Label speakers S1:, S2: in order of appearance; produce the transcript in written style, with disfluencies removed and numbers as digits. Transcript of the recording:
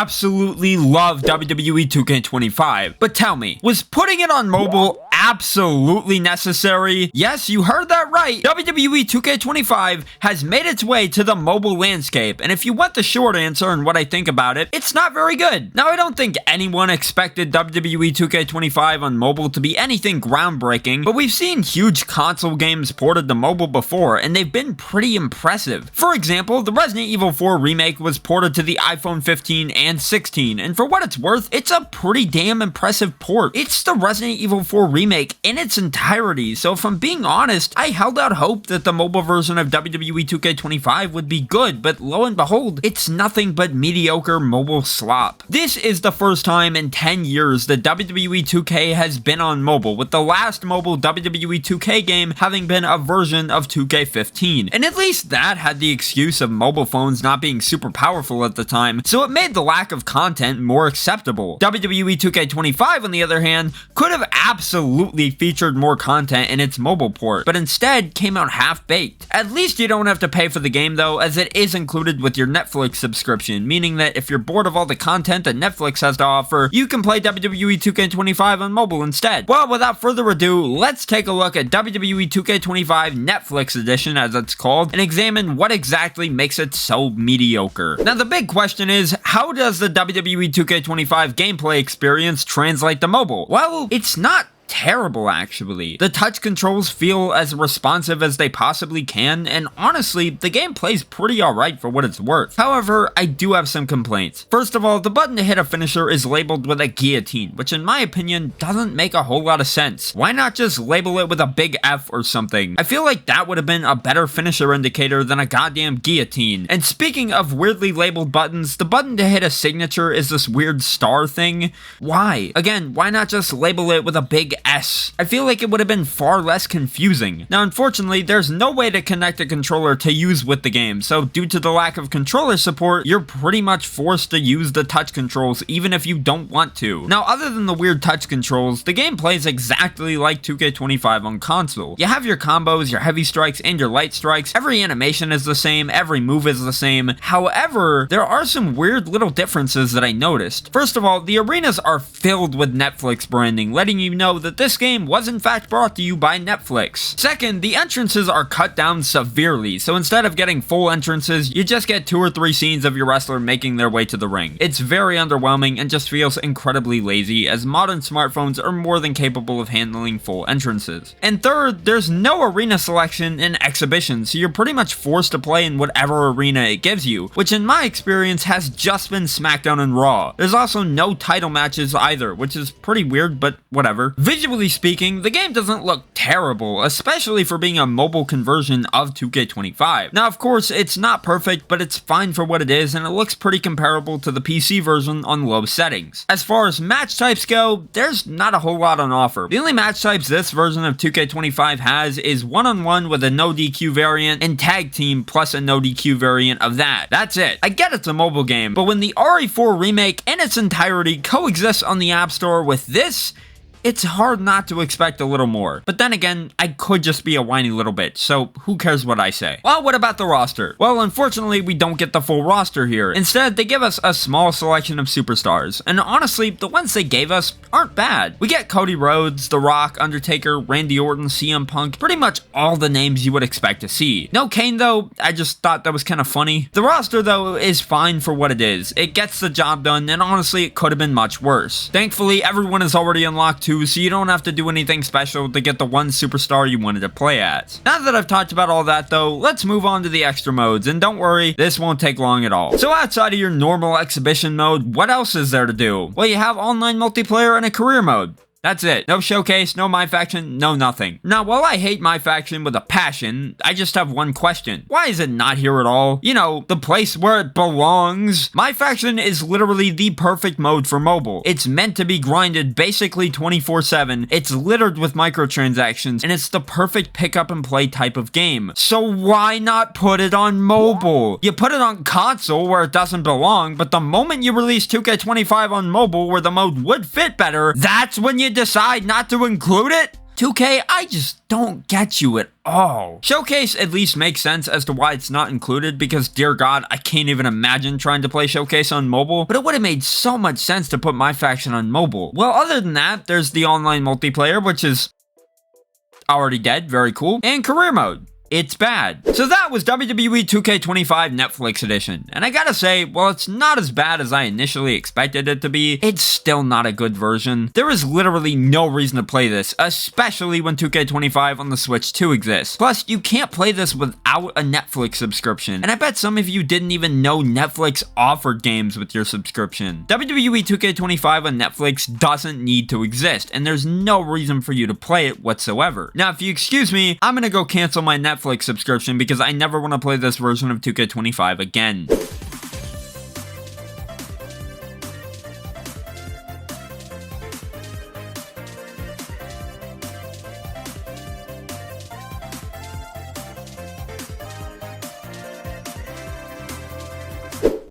S1: absolutely love WWE 2K25, but tell me, was putting it on mobile absolutely necessary? Yes, you heard that right. WWE 2K25 has made its way to the mobile landscape, and if you want the short answer and what I think about it, it's not very good. Now, I don't think anyone expected WWE 2K25 on mobile to be anything groundbreaking, but we've seen huge console games ported to mobile before, and they've been pretty impressive. For example, the Resident Evil 4 remake was ported to the iPhone 15 and 16, and for what it's worth, it's a pretty damn impressive port. It's the Resident Evil 4 remake in its entirety, so if I'm being honest, I held out hope that the mobile version of WWE 2K25 would be good, but lo and behold, it's nothing but mediocre mobile slop. This is the first time in 10 years that WWE 2K has been on mobile, with the last mobile WWE 2K game having been a version of 2K15, and at least that had the excuse of mobile phones not being super powerful at the time, so it made the lack of content more acceptable. WWE 2K25, on the other hand, could have absolutely featured more content in its mobile port, but instead came out half-baked. At least you don't have to pay for the game though, as it is included with your Netflix subscription, meaning that if you're bored of all the content that Netflix has to offer, you can play WWE 2K25 on mobile instead. Well, without further ado, let's take a look at WWE 2K25 Netflix Edition, as it's called, and examine what exactly makes it so mediocre. Now, the big question is, how does the WWE 2K25 gameplay experience translate to mobile? Well, it's not terrible, actually. The touch controls feel as responsive as they possibly can, and honestly, the game plays pretty alright for what it's worth. However, I do have some complaints. First of all, the button to hit a finisher is labeled with a guillotine, which in my opinion doesn't make a whole lot of sense. Why not just label it with a big F or something? I feel like that would have been a better finisher indicator than a goddamn guillotine. And speaking of weirdly labeled buttons, the button to hit a signature is this weird star thing. Why? Again, why not just label it with a big S? I feel like it would have been far less confusing. Now, unfortunately, there's no way to connect a controller to use with the game, so due to the lack of controller support, you're pretty much forced to use the touch controls even if you don't want to. Now, other than the weird touch controls, the game plays exactly like 2K25 on console. You have your combos, your heavy strikes, and your light strikes. Every animation is the same, every move is the same. However, there are some weird little differences that I noticed. First of all, the arenas are filled with Netflix branding, letting you know that this game was in fact brought to you by Netflix. Second, the entrances are cut down severely, so instead of getting full entrances, you just get 2 or 3 scenes of your wrestler making their way to the ring. It's very underwhelming and just feels incredibly lazy, as modern smartphones are more than capable of handling full entrances. And third, there's no arena selection in Exhibition, so you're pretty much forced to play in whatever arena it gives you, which in my experience has just been SmackDown and Raw. There's also no title matches either, which is pretty weird, but whatever. Visually speaking, the game doesn't look terrible, especially for being a mobile conversion of 2K25. Now, of course, it's not perfect, but it's fine for what it is, and it looks pretty comparable to the PC version on low settings. As far as match types go, there's not a whole lot on offer. The only match types this version of 2K25 has is one-on-one with a no DQ variant, and tag team plus a no DQ variant of that. That's it. I get it's a mobile game, but when the RE4 remake in its entirety coexists on the App Store with this, it's hard not to expect a little more. But then again, I could just be a whiny little bitch, so who cares what I say? Well, what about the roster? Well, unfortunately, we don't get the full roster here. Instead, they give us a small selection of superstars, and honestly, the ones they gave us aren't bad. We get Cody Rhodes, The Rock, Undertaker, Randy Orton, CM Punk, pretty much all the names you would expect to see. No Kane though, I just thought that was kind of funny. The roster though is fine for what it is. It gets the job done, and honestly, it could have been much worse. Thankfully, everyone is already unlocked too, so you don't have to do anything special to get the one superstar you wanted to play as. Now that I've talked about all that though, let's move on to the extra modes, and don't worry, this won't take long at all. So outside of your normal exhibition mode, what else is there to do? Well, you have online multiplayer and a career mode. That's it. No showcase, no My Faction, no nothing. Now, while I hate My Faction with a passion, I just have one question. Why is it not here at all? You know, the place where it belongs. My Faction is literally the perfect mode for mobile. It's meant to be grinded basically 24/7. It's littered with microtransactions, and it's the perfect pick up and play type of game. So why not put it on mobile? You put it on console where it doesn't belong, but the moment you release 2K25 on mobile where the mode would fit better, that's when you decide not to include it? 2K, I just don't get you at all. Showcase at least makes sense as to why it's not included, because dear god, I can't even imagine trying to play Showcase on mobile, but it would have made so much sense to put my faction on mobile. Well, other than that, there's the online multiplayer, which is already dead, very cool, and career mode. It's bad. So that was WWE 2K25 Netflix Edition. And I gotta say, while it's not as bad as I initially expected it to be, it's still not a good version. There is literally no reason to play this, especially when 2K25 on the Switch 2 exists. Plus, you can't play this without a Netflix subscription. And I bet some of you didn't even know Netflix offered games with your subscription. WWE 2K25 on Netflix doesn't need to exist, and there's no reason for you to play it whatsoever. Now, if you excuse me, I'm gonna go cancel my Netflix subscription because I never want to play this version of 2K25 again.